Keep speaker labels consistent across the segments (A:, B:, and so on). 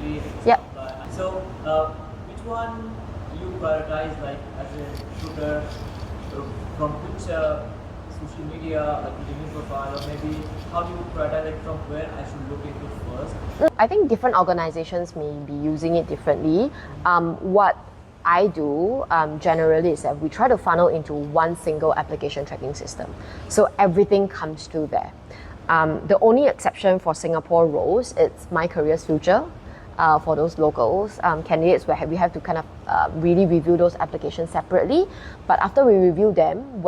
A: actually
B: Yep.
A: apply. So, which one you prioritize, like as a recruiter, from which social media, like LinkedIn profile, or maybe how do you prioritize, like from where I should look into first?
B: I think different organizations may be using it differently. What I do generally is that we try to funnel into one single application tracking system. So everything comes through there. The only exception for Singapore roles, it's My Careers Future. For those locals, candidates where we have to kind of really review those applications separately. But after we review them,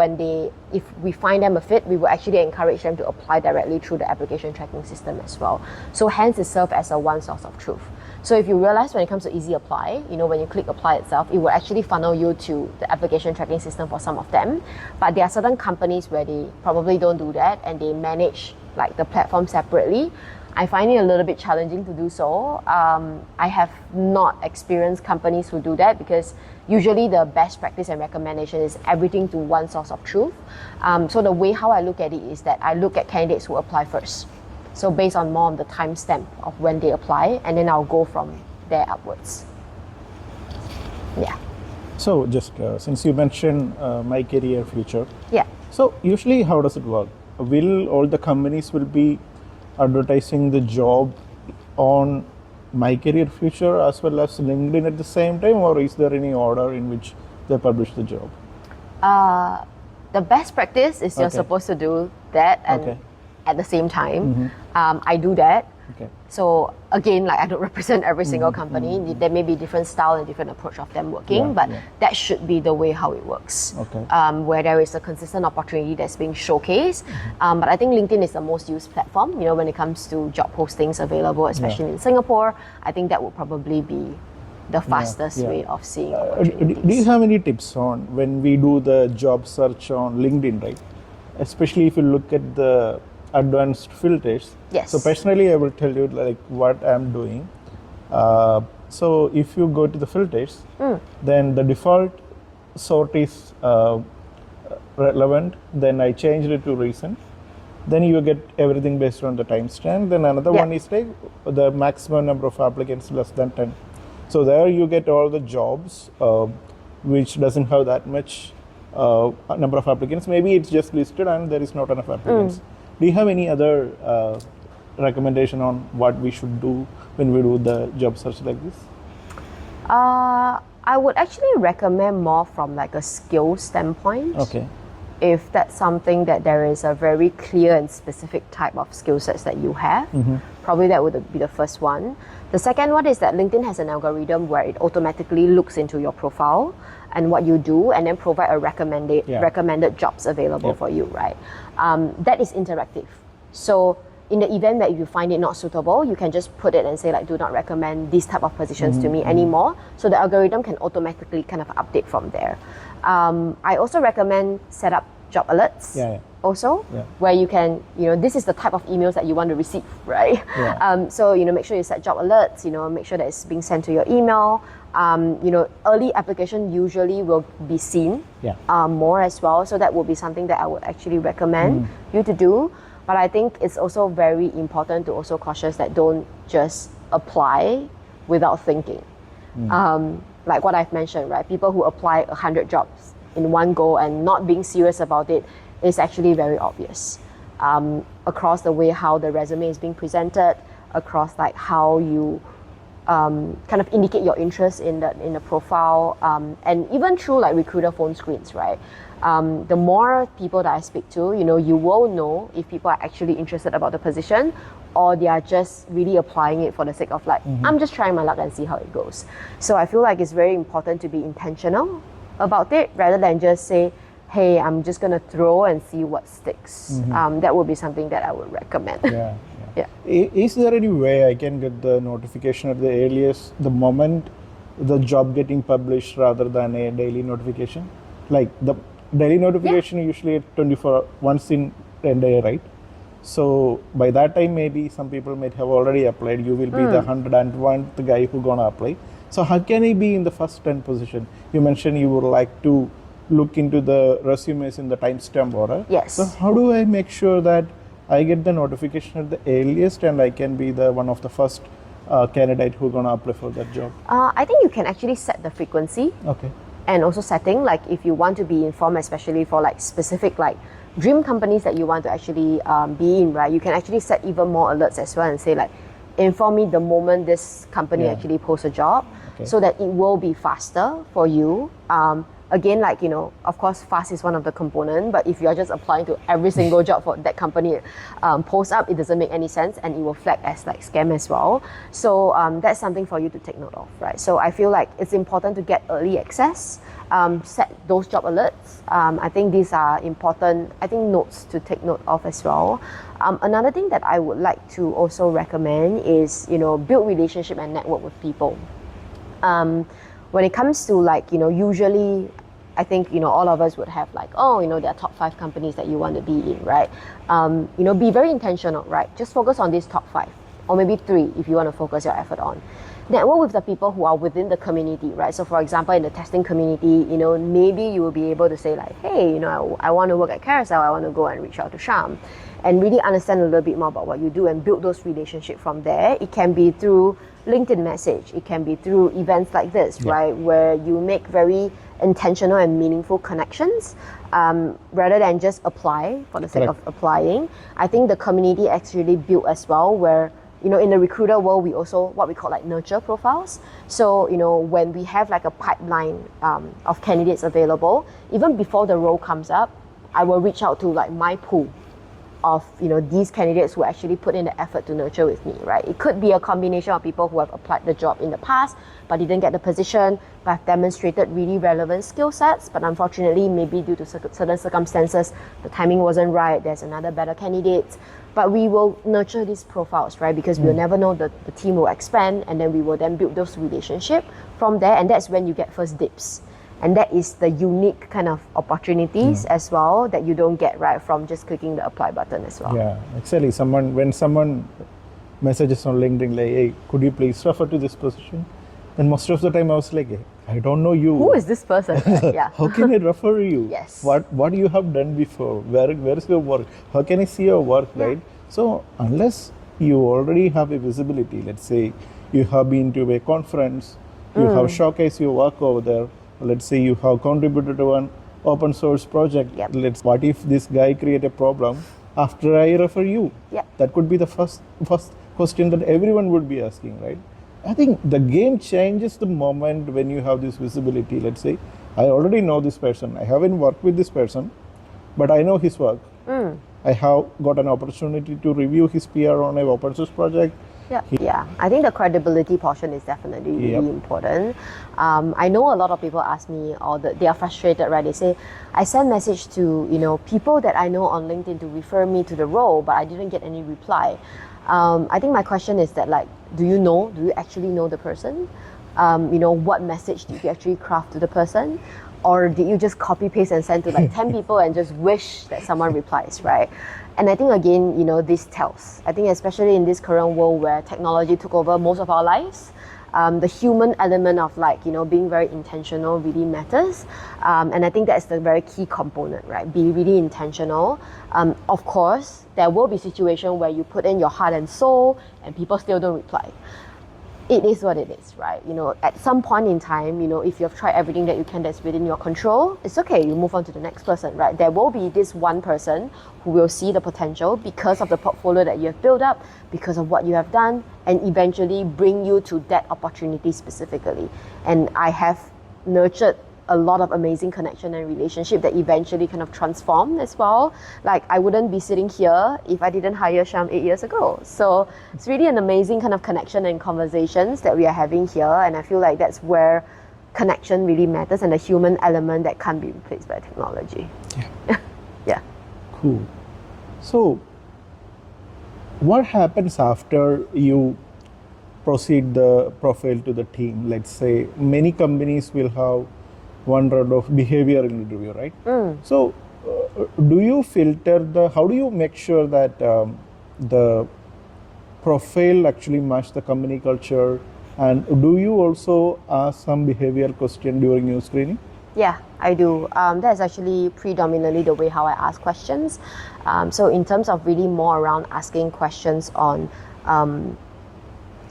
B: if we find them a fit, we will actually encourage them to apply directly through the application tracking system as well. So hence it serves as a one source of truth. So if you realize when it comes to Easy Apply, when you click apply itself, it will actually funnel you to the application tracking system for some of them. But there are certain companies where they probably don't do that and they manage like the platform separately. I find it a little bit challenging to do so. I have not experienced companies who do that because usually the best practice and recommendation is everything to one source of truth. So the way how I look at it is that I look at candidates who apply first. So based on more of the timestamp of when they apply, and then I'll go from there upwards. Yeah.
C: So just since you mentioned My Career Future.
B: Yeah.
C: So usually how does it work? Will all the companies will be advertising the job on My Career Future as well as LinkedIn at the same time, or is there any order in which they publish the job?
B: The best practice is you're supposed to do that and at the same time. I do that.
C: Okay.
B: So again, like I don't represent every single company. There may be different style and different approach of them working, but that should be the way how it works.
C: Okay.
B: Where there is a consistent opportunity that's being showcased. But I think LinkedIn is the most used platform, when it comes to job postings available, especially in Singapore. I think that would probably be the fastest way of seeing opportunities.
C: Do you have any tips on when we do the job search on LinkedIn, right? Especially if you look at the advanced filters.
B: Yes.
C: So personally, I will tell you like what I'm doing. So if you go to the filters, then the default sort is relevant. Then I changed it to recent. Then you get everything based on the timestamp. Then another one is like the maximum number of applicants less than 10. So there you get all the jobs which doesn't have that much number of applicants. Maybe it's just listed and there is not enough applicants. Do you have any other recommendation on what we should do when we do the job search like this?
B: I would actually recommend more from like a skill standpoint.
C: Okay.
B: If that's something that there is a very clear and specific type of skill sets that you have, probably that would be the first one. The second one is that LinkedIn has an algorithm where it automatically looks into your profile and what you do and then provide a recommended jobs available for you, right? That is interactive. So in the event that you find it not suitable, you can just put it and say like, do not recommend these type of positions to me anymore. So the algorithm can automatically kind of update from there. I also recommend set up job alerts where you can, this is the type of emails that you want to receive, right? So, make sure you set job alerts, make sure that it's being sent to your email. Early application usually will be seen more as well. So that will be something that I would actually recommend you to do. But I think it's also very important to also cautious that don't just apply without thinking. Like what I've mentioned, right? People who apply 100 jobs in one go and not being serious about it is actually very obvious. Across the way how the resume is being presented, across like how you kind of indicate your interest in the profile, and even through like recruiter phone screens, right? The more people that I speak to, you will know if people are actually interested about the position or they are just really applying it for the sake of like, I'm just trying my luck and see how it goes. So I feel like it's very important to be intentional about it rather than just say, hey, I'm just gonna throw and see what sticks. That would be something that I would recommend.
C: Is there any way I can get the notification at the earliest, the moment the job getting published rather than a daily notification? Like the daily notification usually at 24 once in a day, right? So by that time, maybe some people might have already applied. You will be the 101th guy who gonna apply. So how can I be in the first 10 position? You mentioned you would like to look into the resumes in the timestamp order.
B: Yes.
C: So how do I make sure that I get the notification at the earliest and I can be the one of the first candidate who gonna apply for that job?
B: I think you can actually set the frequency.
C: Okay.
B: And also setting, like if you want to be informed, especially for like specific like dream companies that you want to actually be in, right? You can actually set even more alerts as well and say like, inform me the moment this company actually posts a job, so that it will be faster for you. Again, like, you know, of course, fast is one of the components, but if you're just applying to every single job for that company post up, it doesn't make any sense, and it will flag as like scam as well. So that's something for you to take note of, right? So I feel like it's important to get early access, set those job alerts. I think these are important, I think, notes to take note of as well. Another thing that I would like to also recommend is, you know, build relationship and network with people. When it comes to like, you know, usually I think, you know, all of us would have like, oh, you know, there are top 5 companies that you want to be in, right? You know, be very intentional, right? Just focus on these top 5, or maybe 3 if you want to focus your effort on. Network with the people who are within the community, right? So for example, in the testing community, you know, maybe you will be able to say like, hey, you know, I want to work at Carousel, I want to go and reach out to Sham, and really understand a little bit more about what you do and build those relationships from there. It can be through LinkedIn message, it can be through events like this, right, where you make very intentional and meaningful connections, rather than just apply for the sake of applying. I think the community actually built as well, where, you know, in the recruiter world, we also what we call like nurture profiles. So, you know, when we have like a pipeline of candidates available, even before the role comes up, I will reach out to like my pool of, you know, these candidates who actually put in the effort to nurture with me, right? It could be a combination of people who have applied the job in the past but didn't get the position, but have demonstrated really relevant skill sets, but unfortunately maybe due to certain circumstances the timing wasn't right, there's another better candidate. But we will nurture these profiles, right? Because we'll never know, the team will expand, and then we will then build those relationships from there, and that's when you get first dips. And that is the unique kind of opportunities as well that you don't get, right, from just clicking the apply button as well.
C: Yeah, actually, when someone messages on LinkedIn like, hey, could you please refer to this position? Then most of the time I was like, hey, I don't know you.
B: Who is this person? Yeah.
C: How can I refer you?
B: Yes.
C: What you have done before? Where is your work? How can I see your work, right? So unless you already have a visibility, let's say you have been to a conference, you have showcased your work over there, let's say you have contributed to an open source project. What if this guy create a problem after I refer you? That could be the first question that everyone would be asking, right? I think the game changes the moment when you have this visibility. Let's say I already know this person, I haven't worked with this person, but I know his work. I have got an opportunity to review his PR on an open source project.
B: Yeah, I think the credibility portion is definitely really important. I know a lot of people ask me, or they are frustrated, right? They say, I send message to, you know, people that I know on LinkedIn to refer me to the role, but I didn't get any reply. I think my question is that, like, do you actually know the person? You know, what message did you actually craft to the person? Or did you just copy paste and send to like 10 people and just wish that someone replies, right? And I think again, you know, this tells. I think especially in this current world where technology took over most of our lives, the human element of like, you know, being very intentional really matters. And I think that's the very key component, right? Be really intentional. Of course, there will be situations where you put in your heart and soul and people still don't reply. It is what it is, right? You know, at some point in time, you know, if you've tried everything that you can that's within your control, it's okay, you move on to the next person, right? There will be this one person who will see the potential because of the portfolio that you have built up, because of what you have done, and eventually bring you to that opportunity specifically. And I have nurtured a lot of amazing connection and relationship that eventually kind of transformed as well. Like, I wouldn't be sitting here if I didn't hire Sham 8 years ago. So it's really an amazing kind of connection and conversations that we are having here. And I feel like that's where connection really matters, and the human element that can't be replaced by technology. Yeah.
C: Cool. So what happens after you proceed the profile to the team? Let's say many companies will have one round of behavioral interview, right? So do you filter how do you make sure that the profile actually match the company culture, and do you also ask some behavioral question during your screening?
B: Yeah, I do. That's actually predominantly the way how I ask questions. So in terms of really more around asking questions on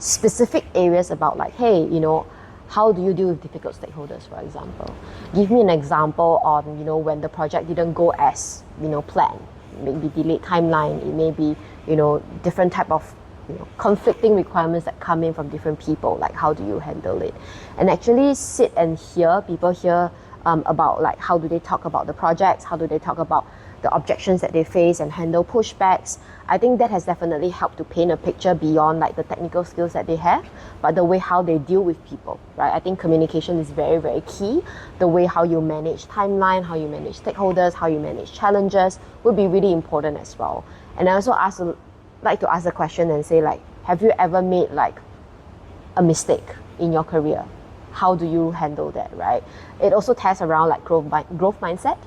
B: specific areas about like, hey, how do you deal with difficult stakeholders, for example? Give me an example on, when the project didn't go as, planned. Maybe delayed timeline, it may be, different type of conflicting requirements that come in from different people, like how do you handle it? And actually sit and hear people hear about like how do they talk about the projects, how do they talk about the objections that they face and handle pushbacks. I think that has definitely helped to paint a picture beyond like the technical skills that they have, but the way how they deal with people, right? I think communication is very, very key. The way how you manage timeline, how you manage stakeholders, how you manage challenges would be really important as well. And I also like to ask the question and say like, have you ever made like a mistake in your career? How do you handle that, right? It also tests around like growth mindset,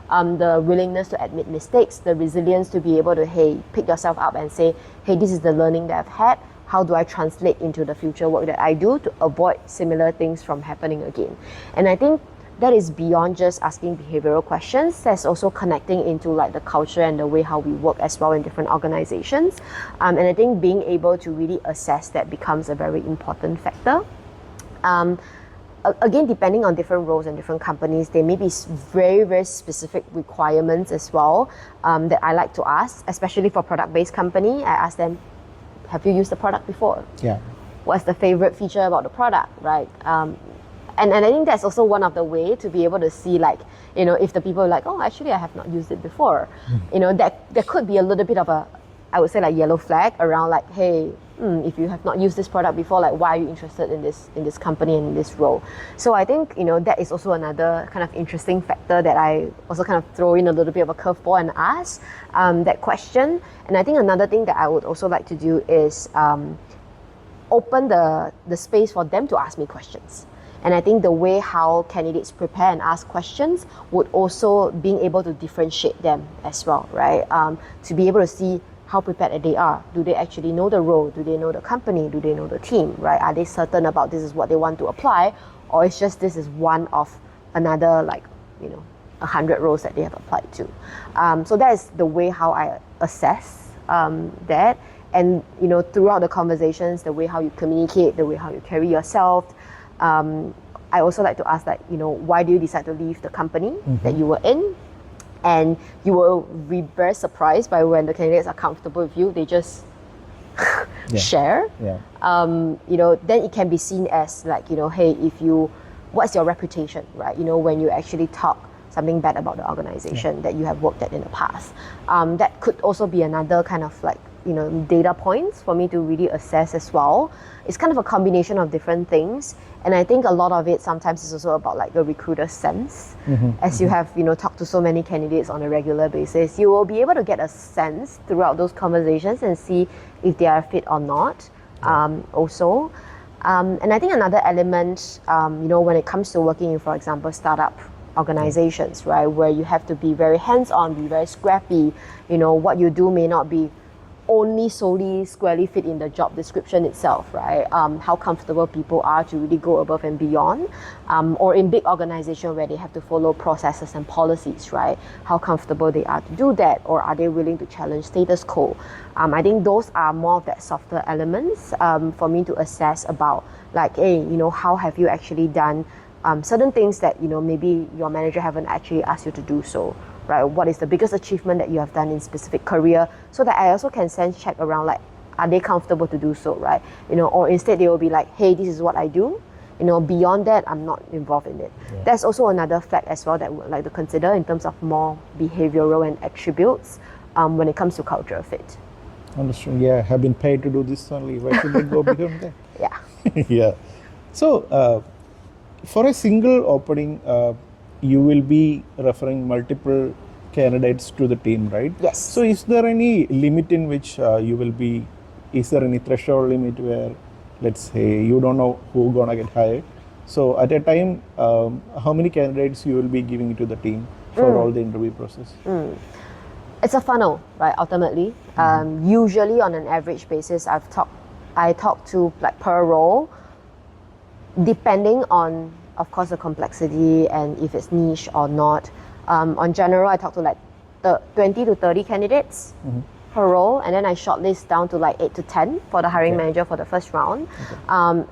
B: the willingness to admit mistakes, the resilience to be able to, hey, pick yourself up and say, hey, this is the learning that I've had. How do I translate into the future work that I do to avoid similar things from happening again? And I think that is beyond just asking behavioral questions. That's also connecting into like the culture and the way how we work as well in different organizations. And I think being able to really assess that becomes a very important factor. Again, depending on different roles and different companies, there may be very, very specific requirements as well that I like to ask, especially for product-based company. I ask them, have you used the product before?
C: Yeah.
B: What's the favorite feature about the product, right? And I think that's also one of the way to be able to see like, if the people are like, oh, actually I have not used it before. That there could be a little bit of a, I would say like yellow flag around like, hey, if you have not used this product before, like why are you interested in this company and in this role? So I think, that is also another kind of interesting factor that I also kind of throw in a little bit of a curveball and ask that question. And I think another thing that I would also like to do is open the space for them to ask me questions. And I think the way how candidates prepare and ask questions would also being able to differentiate them as well, right? To be able to see how prepared they are. Do they actually know the role? Do they know the company? Do they know the team, right? Are they certain about this is what they want to apply? Or it's just this is one of another 100 roles that they have applied to. So that is the way how I assess that. And, throughout the conversations, the way how you communicate, the way how you carry yourself, I also like to ask that, why do you decide to leave the company that you were in? And you will be very surprised by when the candidates are comfortable with you, they just share.
C: Yeah.
B: Then it can be seen as like, hey, what's your reputation, right? When you actually talk something bad about the organization that you have worked at in the past. That could also be another kind of like, data points for me to really assess as well. It's kind of a combination of different things. And I think a lot of it sometimes is also about like the recruiter's sense. As you have, talked to so many candidates on a regular basis, you will be able to get a sense throughout those conversations and see if they are a fit or not also. And I think another element, when it comes to working in, for example, startup organizations, right, where you have to be very hands-on, be very scrappy, what you do may not be only solely squarely fit in the job description itself, right? How comfortable people are to really go above and beyond, or in big organizations where they have to follow processes and policies, right? How comfortable they are to do that, or are they willing to challenge status quo? I think those are more of that softer elements for me to assess about, like, hey, how have you actually done certain things that maybe your manager haven't actually asked you to do so. Right? What is the biggest achievement that you have done in specific career, so that I also can sense check around like, are they comfortable to do so, right? Or instead they will be like, hey, this is what I do. Beyond that, I'm not involved in it. Yeah. That's also another fact as well that we would like to consider in terms of more behavioral and attributes when it comes to cultural fit.
C: Understood. Yeah, have been paid to do this only. Why should I go beyond that?
B: Yeah.
C: Yeah. So for a single opening, you will be referring multiple candidates to the team, right?
B: Yes.
C: So is there any limit in which you will be, is there any threshold limit where, let's say, you don't know who's gonna get hired? So at a time, how many candidates you will be giving to the team for all the interview process?
B: It's a funnel, right, ultimately. Usually on an average basis, I talk to like per role, depending on, of course, the complexity and if it's niche or not. On general, I talk to like 20 to 30 candidates per role, and then I shortlist down to like 8 to 10 for the hiring manager for the first round.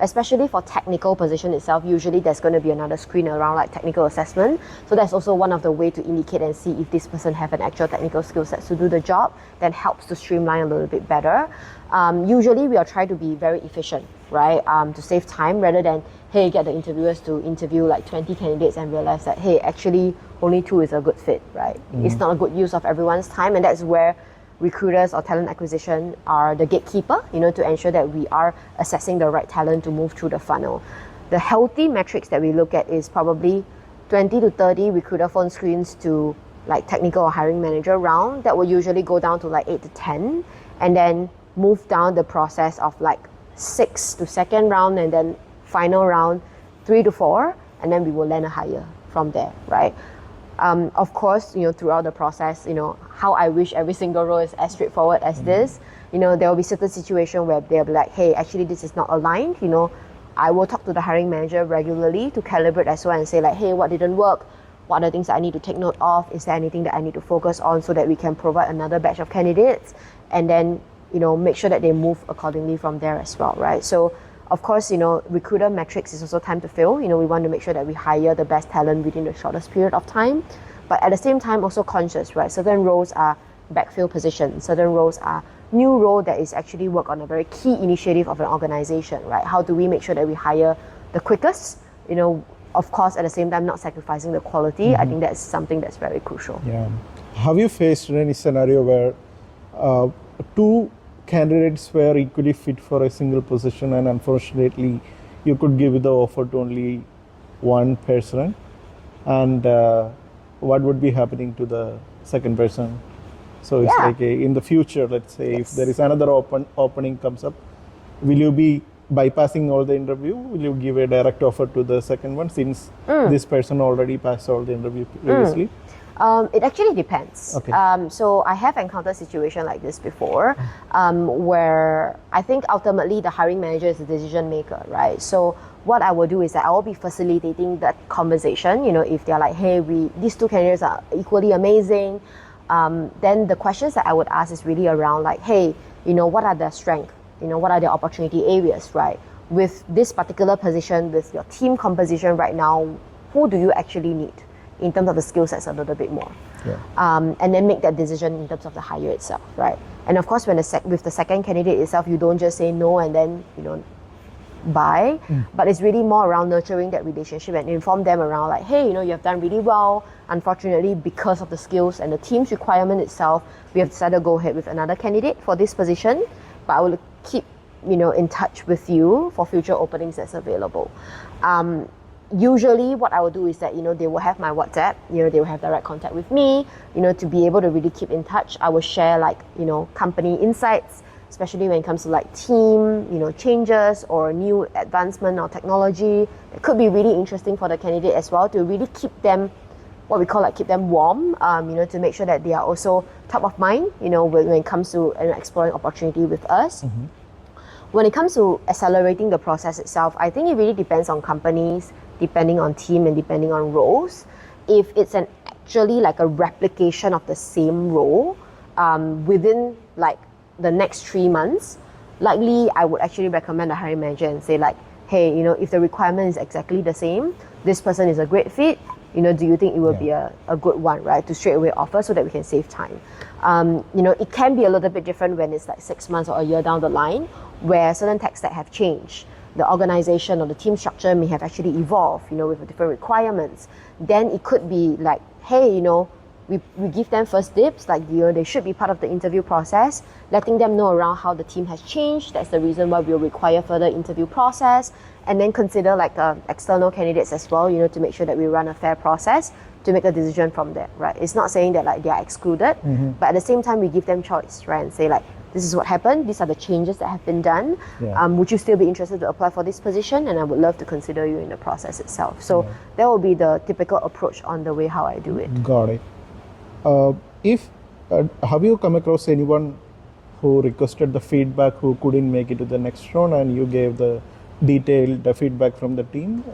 B: Especially for technical position itself, usually there's going to be another screen around like technical assessment. So that's also one of the way to indicate and see if this person have an actual technical skill set to do the job. That helps to streamline a little bit better. Usually we are trying to be very efficient, right? To save time rather than, hey, get the interviewers to interview like 20 candidates and realize that, hey, actually only 2 is a good fit, right? It's not a good use of everyone's time, and that's where recruiters or talent acquisition are the gatekeeper, to ensure that we are assessing the right talent to move through the funnel. The healthy metrics that we look at is probably 20 to 30 recruiter phone screens to like technical or hiring manager round. That will usually go down to like 8 to 10, and then move down the process of like 6 to second round, and then final round 3 to 4, and then we will land a hire from there, right? Of course, throughout the process, how I wish every single role is as straightforward as this. There will be certain situations where they'll be like, hey, actually this is not aligned. I will talk to the hiring manager regularly to calibrate as well and say like, hey, what didn't work? What are the things that I need to take note of? Is there anything that I need to focus on so that we can provide another batch of candidates? And then, make sure that they move accordingly from there as well, right? So, of course, recruiter metrics is also time to fill. We want to make sure that we hire the best talent within the shortest period of time. But at the same time, also conscious, right? Certain roles are backfill positions. Certain roles are new role that is actually work on a very key initiative of an organization, right? How do we make sure that we hire the quickest? Of course, at the same time, not sacrificing the quality. I think that's something that's very crucial.
C: Yeah. Have you faced any scenario where 2 candidates were equally fit for a single position, and unfortunately you could give the offer to only one person, and what would be happening to the second person? So it's like in the future, let's say if there is another opening comes up, will you be bypassing all the interview? Will you give a direct offer to the second one since this person already passed all the interview previously?
B: It actually depends.
C: Okay.
B: So I have encountered a situation like this before, where I think ultimately the hiring manager is the decision maker, right? So what I will do is that I will be facilitating that conversation. If they're like, hey, these 2 candidates are equally amazing, then the questions that I would ask is really around like, hey, what are their strengths? What are their opportunity areas, right? With this particular position, with your team composition right now, who do you actually need in terms of the skill sets a little bit more? And then make that decision in terms of the hire itself, right? And of course, with the second candidate itself, you don't just say no and then, buy, but it's really more around nurturing that relationship and inform them around like, hey, you have done really well. Unfortunately, because of the skills and the team's requirement itself, we have decided to go ahead with another candidate for this position, but I will keep, in touch with you for future openings that's available. Usually what I will do is that, they will have my WhatsApp, they will have direct contact with me, to be able to really keep in touch. I will share like, company insights, especially when it comes to like team, changes or new advancement or technology. It could be really interesting for the candidate as well to really keep them, what we call like keep them warm, to make sure that they are also top of mind, when it comes to exploring opportunity with us. When it comes to accelerating the process itself, I think it really depends on companies, depending on team and depending on roles. If it's actually like a replication of the same role within like the next 3 months, likely I would actually recommend the hiring manager and say like, hey, if the requirement is exactly the same, this person is a great fit, do you think it will be a good one, right? To straight away offer so that we can save time. It can be a little bit different when it's like 6 months or a year down the line, where certain tech stack have changed. The organization or the team structure may have actually evolved, with different requirements. Then it could be like, hey, we give them first dibs, like, they should be part of the interview process, letting them know around how the team has changed. That's the reason why we'll require further interview process, and then consider like external candidates as well, to make sure that we run a fair process to make a decision from there, right? It's not saying that like they are excluded, but at the same time we give them choice, right? And say like, this is what happened, these are the changes that have been done. Would you still be interested to apply for this position? And I would love to consider you in the process itself. So that will be the typical approach on the way how I do it.
C: Got it. Have you come across anyone who requested the feedback who couldn't make it to the next round and you gave the detailed feedback from the team?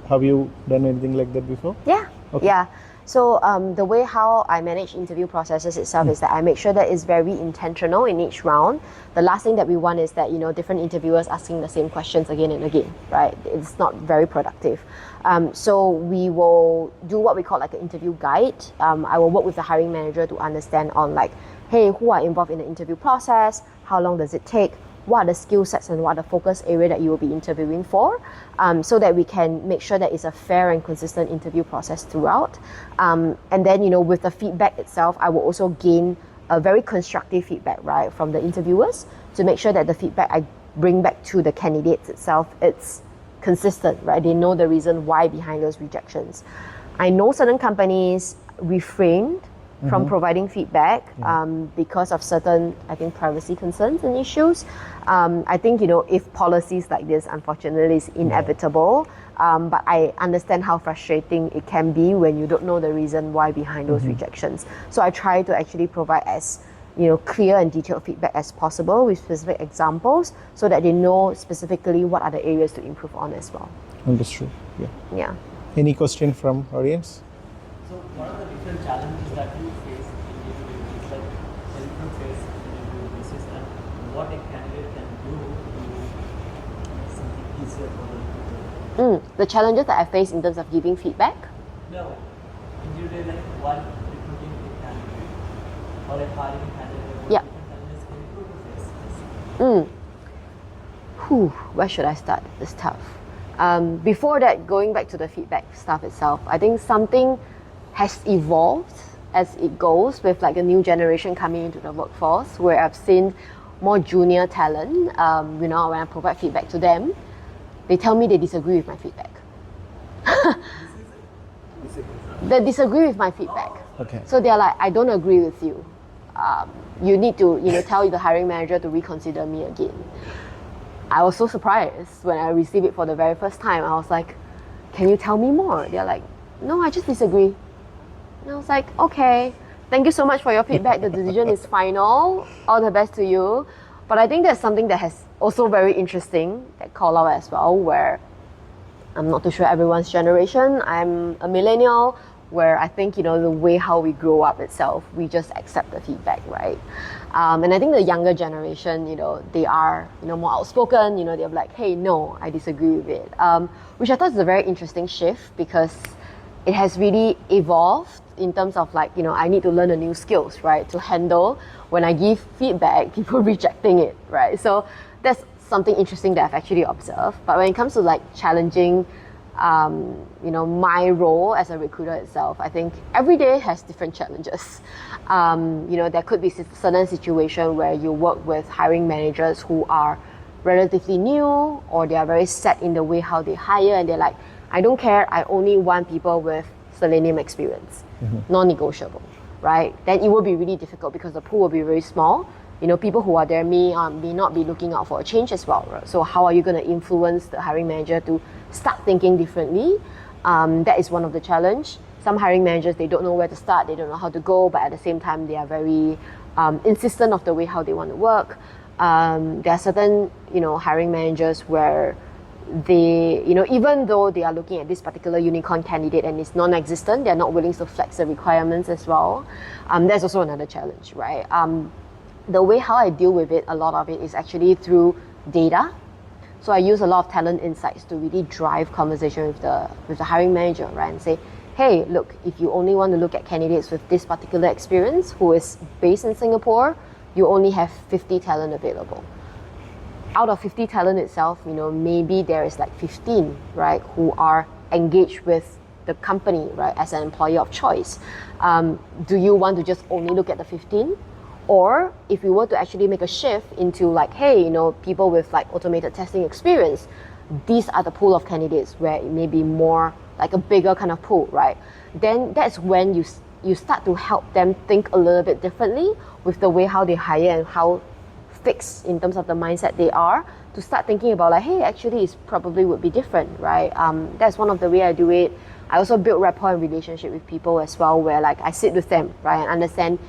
C: Have you done anything like that before?
B: Yeah.
C: Okay.
B: Yeah. So the way how I manage interview processes itself is that I make sure that it's very intentional in each round. The last thing that we want is that, you know, different interviewers asking the same questions again and again, right? It's not very productive. So we will do what we call like an interview guide. I will work with the hiring manager to understand on like, hey, who are involved in the interview process? How long does it take? What are the skill sets and what are the focus area that you will be interviewing for, so that we can make sure that it's a fair and consistent interview process throughout. And then, you know, with the feedback itself, I will also gain a very constructive feedback, right, from the interviewers to make sure that the feedback I bring back to the candidates itself, it's consistent, right? They know the reason why behind those rejections. I know certain companies refrained from providing feedback because of certain, I think, privacy concerns and issues. I think, you know, if policies like this, unfortunately, is inevitable, but I understand how frustrating it can be when you don't know the reason why behind those rejections. So I try to actually provide as, you know, clear and detailed feedback as possible with specific examples so that they know specifically what are the areas to improve on as well.
C: Understood. Yeah.
B: Yeah.
C: Any question from audience?
A: So what are the different challenges that you face in day-to-day basis, like helpful face in day-to-day basis, and what a candidate can do to make something easier for the recruiter?
B: The challenges that I face in terms of giving feedback.
A: No, in day-to-day, like while recruiting a candidate or a hiring candidate, what
B: Yeah.
A: different challenges can recruiter face?
B: Where should I start? It's tough. Before that, going back to the feedback stuff itself, I think something has evolved as it goes with like a new generation coming into the workforce, where I've seen more junior talent, you know, when I provide feedback to them, they tell me they disagree with my feedback. They disagree with my feedback.
C: Okay.
B: So they're like, I don't agree with you. You need to, you know, tell the hiring manager to reconsider me again. I was so surprised when I received it for the very first time. I was like, can you tell me more? They're like, no, I just disagree. And I was like, okay, thank you so much for your feedback. The decision is final. All the best to you. But I think there's something that has also very interesting at TAQELAH as well, where I'm not too sure everyone's generation. I'm a millennial, where I think, you know, the way how we grow up itself, we just accept the feedback, right? And I think the younger generation, you know, they are, you know, more outspoken. You know, they're like, hey, no, I disagree with it. Which I thought is a very interesting shift because it has really evolved in terms of like, you know, I need to learn the new skills, right? To handle when I give feedback, people rejecting it, right? So that's something interesting that I've actually observed. But when it comes to like challenging, you know, my role as a recruiter itself, I think every day has different challenges. You know, there could be certain situation where you work with hiring managers who are relatively new, or they are very set in the way how they hire, and they're like, I don't care, I only want people with Selenium experience, non-negotiable, right? Then it will be really difficult because the pool will be very small. You know, people who are there may not be looking out for a change as well, right? So how are you going to influence the hiring manager to start thinking differently? That is one of the challenge. Some hiring managers, they don't know where to start, they don't know how to go, but at the same time, they are very insistent of the way how they want to work. There are certain, you know, hiring managers where they, you know, even though they are looking at this particular unicorn candidate and it's non-existent, they're not willing to flex the requirements as well. That's also another challenge, right? The way how I deal with it, a lot of it is actually through data. So I use a lot of talent insights to really drive conversation with the hiring manager, right? And say, hey, look, if you only want to look at candidates with this particular experience who is based in Singapore, you only have 50 talent available. Out of 50 talent itself, you know, maybe there is like 15, right, who are engaged with the company, right, as an employer of choice. Do you want to just only look at the 15? Or if we were to actually make a shift into like, hey, you know, people with like automated testing experience, these are the pool of candidates where it may be more like a bigger kind of pool, right? Then that's when you start to help them think a little bit differently with the way how they hire and how fixed in terms of the mindset they are, to start thinking about like, hey, actually it probably would be different, right? That's one of the way I do it. I also build rapport and relationship with people as well, where like I sit with them, right, and understand,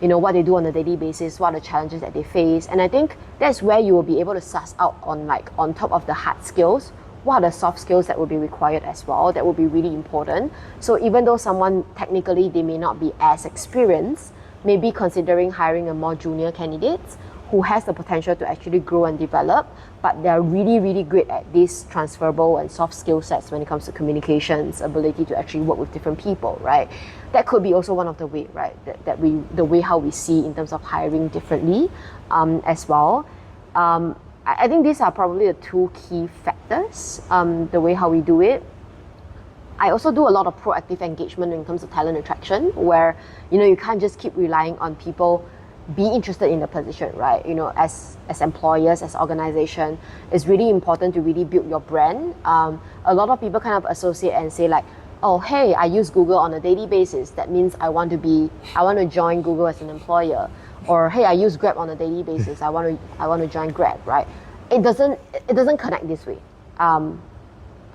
B: you know, what they do on a daily basis, what are the challenges that they face. And I think that's where you will be able to suss out on like, on top of the hard skills, what are the soft skills that will be required as well, that will be really important. So even though someone technically they may not be as experienced, maybe considering hiring a more junior candidate who has the potential to actually grow and develop, but they're really, really great at these transferable and soft skill sets when it comes to communications, ability to actually work with different people, right? That could be also one of the way, right? The way how we see in terms of hiring differently as well. I think these are probably the two key factors, the way how we do it. I also do a lot of proactive engagement in terms of talent attraction, where, you can't just keep relying on people be interested in the position, right? As employers, as organization, it's really important to really build your brand. A lot of people kind of associate and say like, oh, hey, I use Google on a daily basis. That means I want to join Google as an employer. Or hey, I use Grab on a daily basis. I want to join Grab, right? It doesn't connect this way. I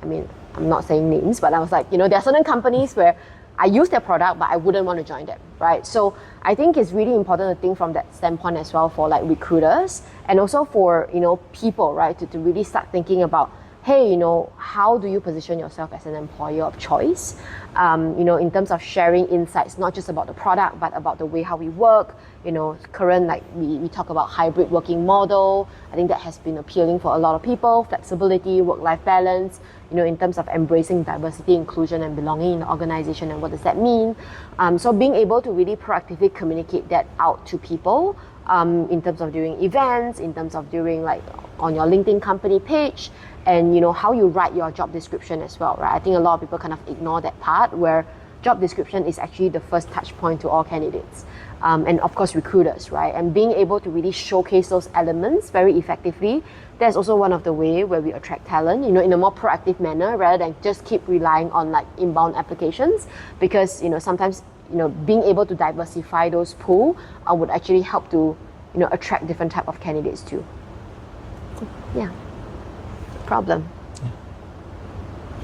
B: mean, I'm not saying names, but I was like, there are certain companies where I use their product, but I wouldn't want to join them, right? So I think it's really important to think from that standpoint as well for like recruiters and also for, people, right? To really start thinking about, hey, how do you position yourself as an employer of choice? In terms of sharing insights, not just about the product, but about the way how we work. Current, like we talk about hybrid working model. I think that has been appealing for a lot of people. Flexibility, work-life balance, in terms of embracing diversity, inclusion, and belonging in the organization, and what does that mean? So being able to really proactively communicate that out to people, in terms of doing events, in terms of doing like on your LinkedIn company page, and how you write your job description as well, right? I think a lot of people kind of ignore that part where job description is actually the first touch point to all candidates. And of course recruiters, right? And being able to really showcase those elements very effectively, that's also one of the way where we attract talent, in a more proactive manner rather than just keep relying on like inbound applications, because sometimes being able to diversify those pool would actually help to attract different type of candidates too. Yeah. Problem.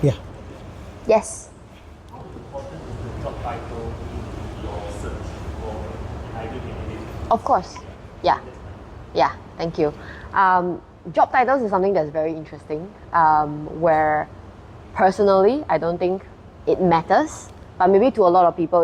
C: Yeah.
B: Yes.
A: How important is the job title in your search for an ideal candidate?
B: Of course. Yeah, thank you. Job titles is something that's very interesting, where personally I don't think it matters, but maybe to a lot of people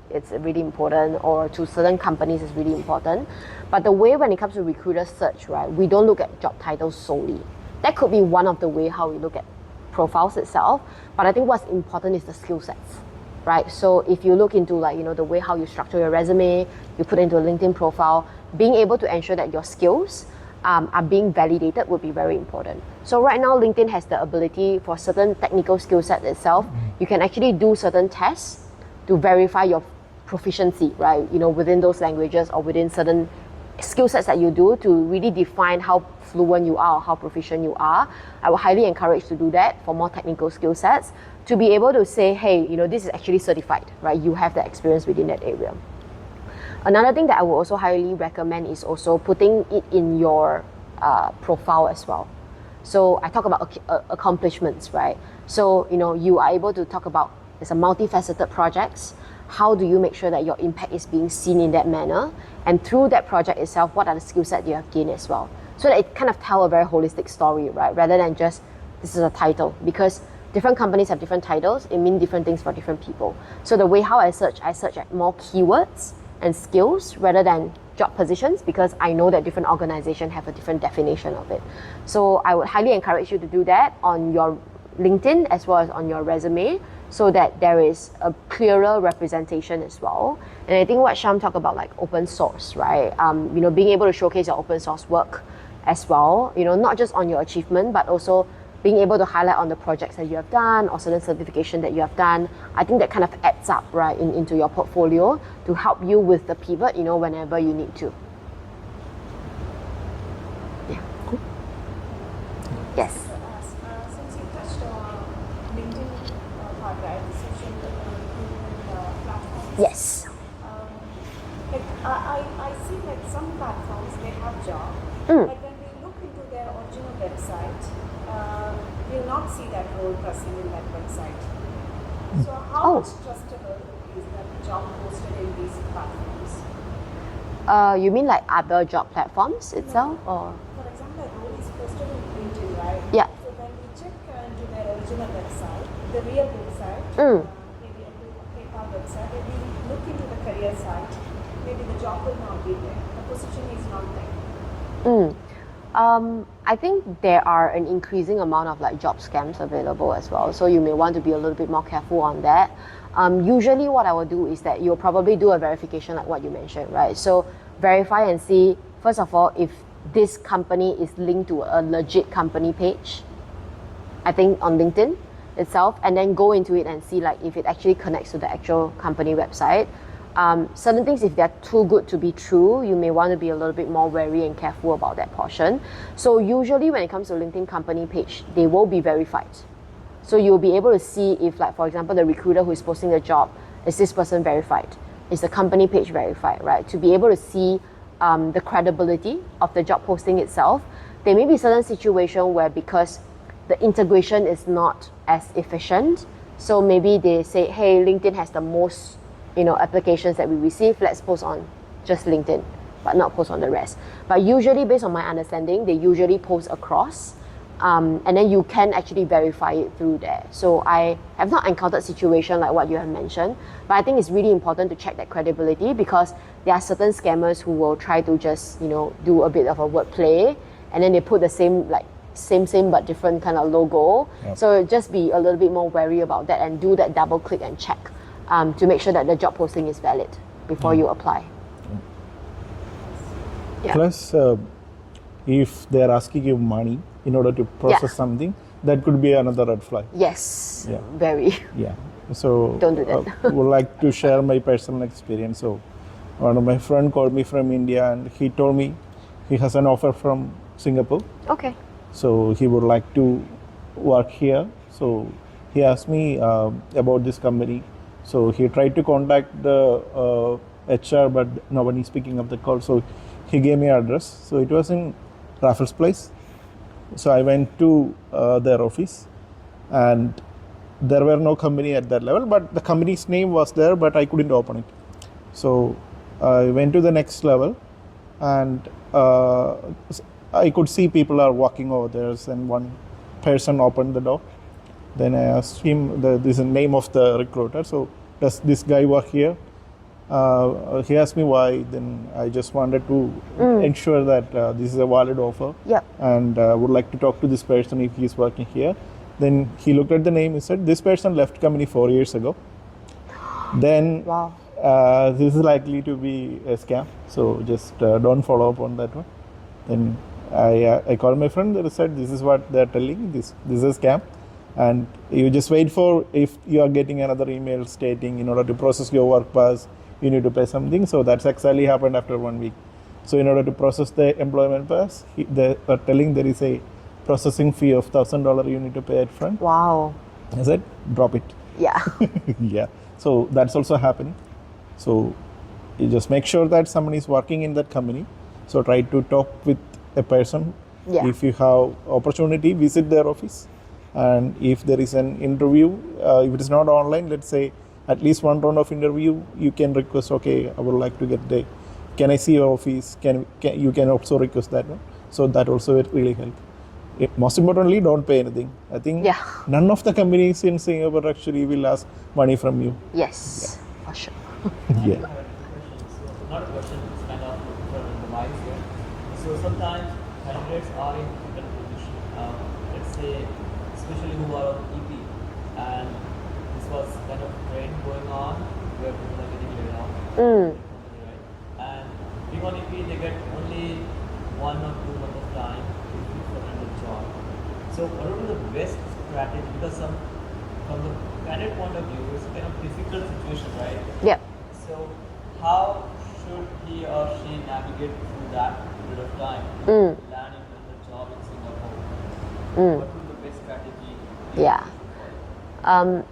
B: it's really important, or to certain companies it's really important. But the way when it comes to recruiter search, right, we don't look at job titles solely. That could be one of the way how we look at profiles itself, but I think what's important is the skill sets, right? So if you look into like, the way how you structure your resume, you put into a LinkedIn profile, being able to ensure that your skills are being validated would be very important. So right now, LinkedIn has the ability for certain technical skill set itself. You can actually do certain tests to verify your proficiency, right? Within those languages or within certain skill sets that you do to really define how fluent you are or how proficient you are. I would highly encourage to do that for more technical skill sets, to be able to say, hey, this is actually certified, right? You have the experience within that area. Another thing that I would also highly recommend is also putting it in your profile as well. So I talk about accomplishments, right? So, you are able to talk about, it's a multifaceted projects. How do you make sure that your impact is being seen in that manner? And through that project itself, what are the skill sets you have gained as well? So that it kind of tell a very holistic story, right? Rather than just, this is a title. Because different companies have different titles, it means different things for different people. So the way how I search at more keywords and skills rather than job positions, because I know that different organizations have a different definition of it. So I would highly encourage you to do that on your LinkedIn as well as on your resume, so that there is a clearer representation as well. And I think what Sham talked about, like open source, right? Being able to showcase your open source work as well, not just on your achievement, but also being able to highlight on the projects that you have done or certain certification that you have done. I think that kind of adds up, right, into your portfolio to help you with the pivot, whenever you need to. Yeah. Cool. Yes.
D: Since you touched on LinkedIn part, right, the social recruitment platforms.
B: Yes.
D: I see like some platforms, they have job, but when we look into their original website, you'll not see that role present in that website. So how much trustable is that job posted in these platforms?
B: You mean like other job platforms itself, or?
D: For example, a role is posted on LinkedIn, right?
B: Yeah.
D: So when we check and original website, the real website, maybe a PayPal website, and we look into the career site, maybe the job will not be there, the position is not there.
B: I think there are an increasing amount of like job scams available as well. So you may want to be a little bit more careful on that. Usually what I will do is that you'll probably do a verification like what you mentioned, right? So verify and see, first of all, if this company is linked to a legit company page, I think on LinkedIn itself, and then go into it and see like if it actually connects to the actual company website. Certain things, if they're too good to be true, you may want to be a little bit more wary and careful about that portion. So usually when it comes to LinkedIn company page, they will be verified. So you'll be able to see if, like, for example, the recruiter who is posting the job, is this person verified? Is the company page verified, right? To be able to see the credibility of the job posting itself. There may be certain situation where because the integration is not as efficient, so maybe they say, hey, LinkedIn has the most applications that we receive, let's post on just LinkedIn, but not post on the rest. But usually, based on my understanding, they usually post across, and then you can actually verify it through there. So I have not encountered situation like what you have mentioned, but I think it's really important to check that credibility, because there are certain scammers who will try to just do a bit of a wordplay, and then they put the same but different kind of logo.
C: Yep.
B: So just be a little bit more wary about that and do that double click and check. To make sure that the job posting is valid before you apply. Yeah.
C: Plus, if they're asking you money in order to process something, that could be another red flag.
B: Yes,
C: Yeah.
B: very.
C: Yeah. So
B: Don't do that.
C: would like to share my personal experience. So one of my friend called me from India, and he told me he has an offer from Singapore.
B: Okay.
C: So he would like to work here. So he asked me about this company. So he tried to contact the HR, but nobody is picking up the call. So he gave me an address. So it was in Raffles Place. So I went to their office, and there were no company at that level, but the company's name was there, but I couldn't open it. So I went to the next level, and I could see people are walking over there, and one person opened the door. Then I asked him, this is the name of the recruiter, so does this guy work here? He asked me why. Then I just wanted to ensure that this is a valid offer.
B: Yep.
C: And would like to talk to this person if he's working here. Then he looked at the name, he said, this person left company 4 years ago. Then
B: Wow.
C: This is likely to be a scam, so just don't follow up on that one. Then I called my friend, they said, this is what they're telling, this is a scam. And you just wait for, if you are getting another email stating in order to process your work pass, you need to pay something. So that's exactly happened after 1 week. So in order to process the employment pass, they are telling there is a processing fee of $1,000 you need to pay up front.
B: Wow.
C: I said, drop it.
B: Yeah.
C: Yeah. So that's also happening. So you just make sure that someone is working in that company. So try to talk with a person.
B: Yeah.
C: If you have opportunity, visit their office. And if there is an interview, if it is not online, let's say at least one round of interview, you can request, okay, I would like to get the, can I see your office? You can also request that one. So that also will really help. Most importantly, don't pay anything. I think none of the companies in Singapore actually will ask money from you.
B: Yes, for sure.
C: Yeah.
A: Not a question, it's kind of from the minds here. So sometimes candidates are in difficult position. Let's say, especially who are on EP, and this was kind of trend going on where people are getting laid off. Right? And being on EP, they get only 1 or 2 months of time to look for another job. So what would be the best strategy? Because from the candidate point of view, it's a kind of difficult situation, right?
B: Yep.
A: So how should he or she navigate through that period of time to land into the job in Singapore? What would be the best strategy?
B: Yeah.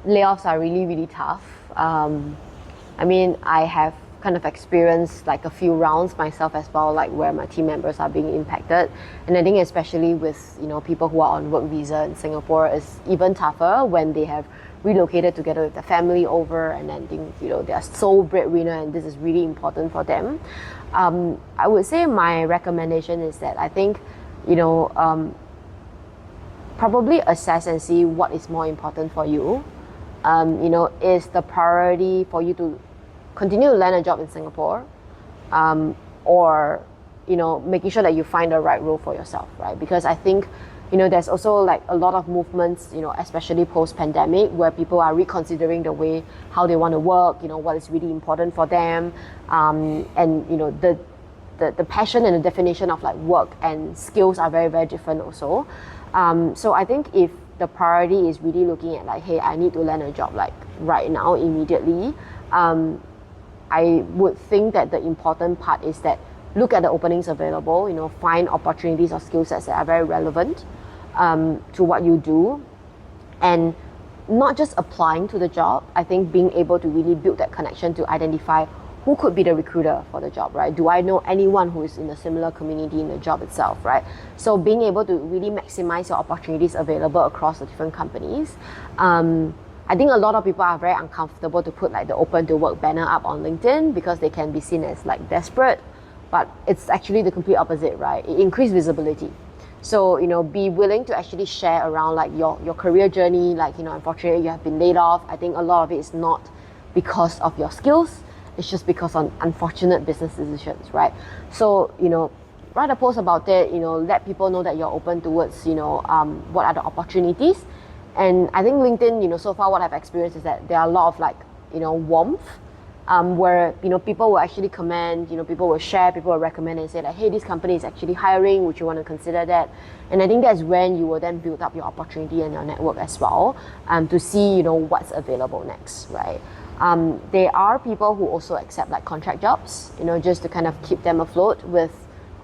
B: Layoffs are really, really tough. I mean, I have kind of experienced like a few rounds myself as well, like where my team members are being impacted. And I think especially with, people who are on work visa in Singapore, it's even tougher when they have relocated together with the family over, and then they are sole breadwinner, and this is really important for them. I would say my recommendation is that I think, probably assess and see what is more important for you. Is the priority for you to continue to land a job in Singapore, or making sure that you find the right role for yourself, right? Because I think there's also like a lot of movements, especially post-pandemic, where people are reconsidering the way how they want to work, what is really important for them, and the passion and the definition of like work and skills are very, very different also. So I think if the priority is really looking at like, hey, I need to land a job like right now, immediately, I would think that the important part is that look at the openings available, find opportunities or skill sets that are very relevant to what you do, and not just applying to the job. I think being able to really build that connection to identify who could be the recruiter for the job, right? Do I know anyone who is in a similar community in the job itself, right? So being able to really maximize your opportunities available across the different companies. I think a lot of people are very uncomfortable to put like the open to work banner up on LinkedIn because they can be seen as like desperate, but it's actually the complete opposite, right? It increases visibility. So, be willing to actually share around like your career journey, like, unfortunately you have been laid off. I think a lot of it is not because of your skills, it's just because of unfortunate business decisions, right? So, write a post about it, let people know that you're open towards, what are the opportunities. And I think LinkedIn, so far what I've experienced is that there are a lot of like, warmth, where people will actually comment, people will share, people will recommend and say like, hey, this company is actually hiring, would you want to consider that? And I think that's when you will then build up your opportunity and your network as well, to see what's available next, right? There are people who also accept like contract jobs, just to kind of keep them afloat with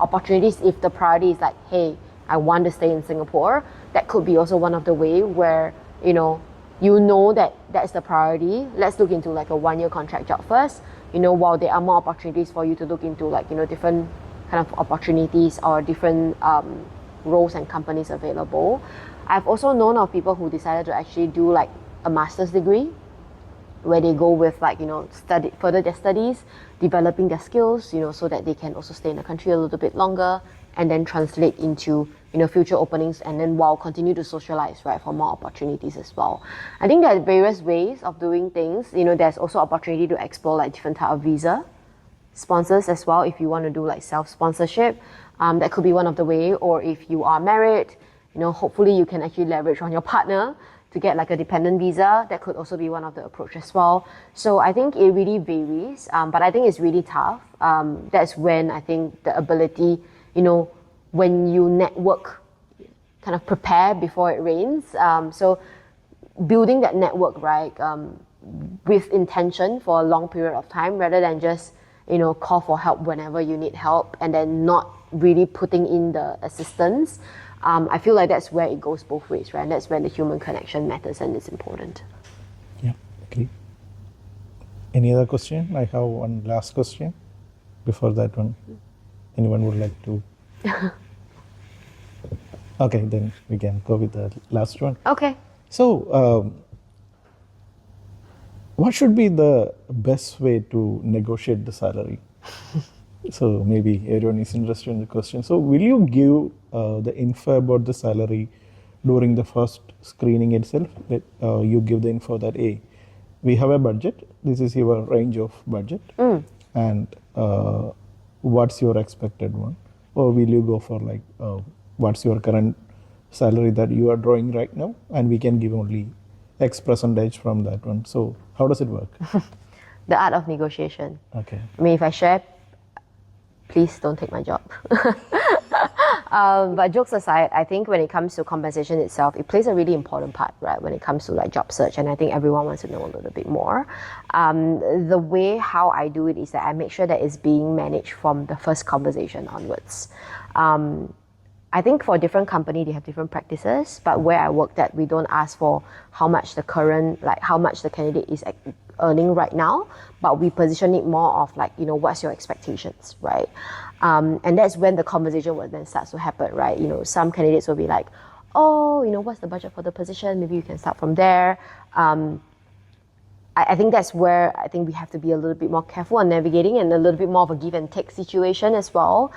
B: opportunities. If the priority is like, hey, I want to stay in Singapore, that could be also one of the way where that that's the priority. Let's look into like a 1-year contract job first, while there are more opportunities for you to look into like different kind of opportunities or different roles and companies available. I've also known of people who decided to actually do like a master's degree, where they go with like further their studies, developing their skills, so that they can also stay in the country a little bit longer, and then translate into future openings, and then while continue to socialize, right, for more opportunities as well. I think there are various ways of doing things. There's also opportunity to explore like different type of visa sponsors as well. If you want to do like self-sponsorship, that could be one of the way. Or if you are married, hopefully you can actually leverage on your partner to get like a dependent visa. That could also be one of the approach as well. So I think it really varies, but I think it's really tough. That's when I think the ability, when you network, kind of prepare before it rains. So building that network, right, with intention for a long period of time, rather than just, call for help whenever you need help and then not really putting in the assistance. I feel like that's where it goes both ways, right? And that's where the human connection matters and is important.
C: Yeah, okay. Any other question? I have one last question before that one. Anyone would like to? Okay, then we can go with the last one.
B: Okay.
C: So, what should be the best way to negotiate the salary? So maybe everyone is interested in the question. So will you give the info about the salary during the first screening itself? That you give the info that, hey, we have a budget. This is your range of budget, and what's your expected one? Or will you go for like, what's your current salary that you are drawing right now, and we can give only X percentage from that one. So how does it work?
B: The art of negotiation.
C: Okay.
B: I mean, if I share, please don't take my job. But jokes aside, I think when it comes to compensation itself, it plays a really important part, right? When it comes to like job search, and I think everyone wants to know a little bit more. The way how I do it is that I make sure that it's being managed from the first conversation onwards. I think for different company, they have different practices, but where I worked at, we don't ask for how much the candidate is earning right now, but we position it more of like, what's your expectations, right? And that's when the conversation will then starts to happen, right? Some candidates will be like, oh, what's the budget for the position? Maybe you can start from there. I I think that's where I think we have to be a little bit more careful on navigating and a little bit more of a give and take situation as well.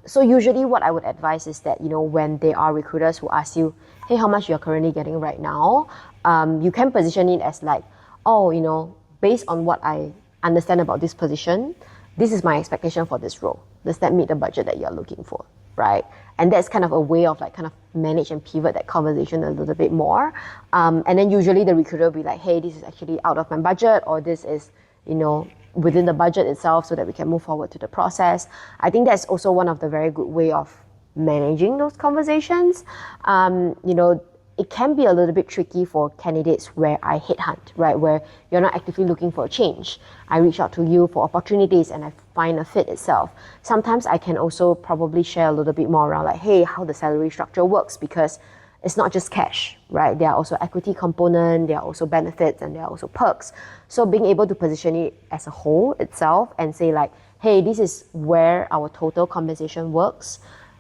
B: So usually what I would advise is that, when there are recruiters who ask you, hey, how much you're currently getting right now, you can position it as like, oh, based on what I understand about this position, this is my expectation for this role. Does that meet the budget that you're looking for, right? And that's kind of a way of like kind of manage and pivot that conversation a little bit more. And then usually the recruiter will be like, hey, this is actually out of my budget, or this is, within the budget itself, so that we can move forward to the process. I think that's also one of the very good way of managing those conversations. It can be a little bit tricky for candidates where I headhunt, right? Where you're not actively looking for a change. I reach out to you for opportunities and I find a fit itself. Sometimes I can also probably share a little bit more around like, hey, how the salary structure works, because it's not just cash, right? There are also equity component, there are also benefits, and there are also perks. So being able to position it as a whole itself and say like, hey, this is where our total compensation works.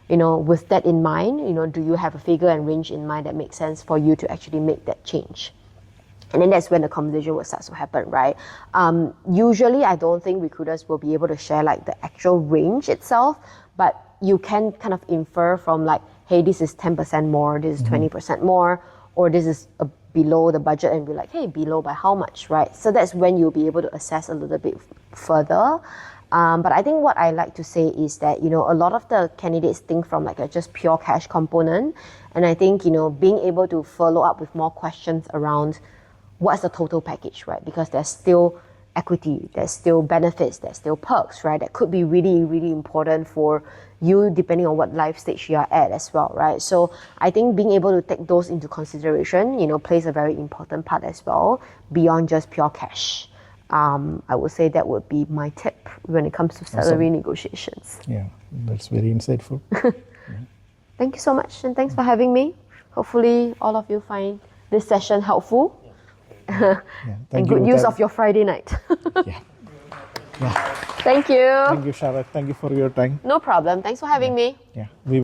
B: With that in mind, do you have a figure and range in mind that makes sense for you to actually make that change? And then that's when the conversation will start to happen, right? Usually, I don't think recruiters will be able to share like the actual range itself, but you can kind of infer from like, hey, this is 10% more, this is 20% more, or this is below the budget, and be like, hey, below by how much, right? So that's when you'll be able to assess a little bit further. But I think what I like to say is that, a lot of the candidates think from like a just pure cash component. And I think, being able to follow up with more questions around what's the total package, right? Because there's still equity, there's still benefits, there's still perks, right? That could be really, really important for you depending on what life stage you are at as well, right? So I think being able to take those into consideration, plays a very important part as well, beyond just pure cash. I would say that would be my tip when it comes to salary negotiations.
C: Yeah, that's very insightful.
B: Thank you so much, and thanks for having me. Hopefully all of you find this session helpful. And good use of your Friday night.
C: Yeah.
B: Thank you.
C: Thank you, Sharat. Thank you for your time.
B: No problem. Thanks for having me.
C: Yeah.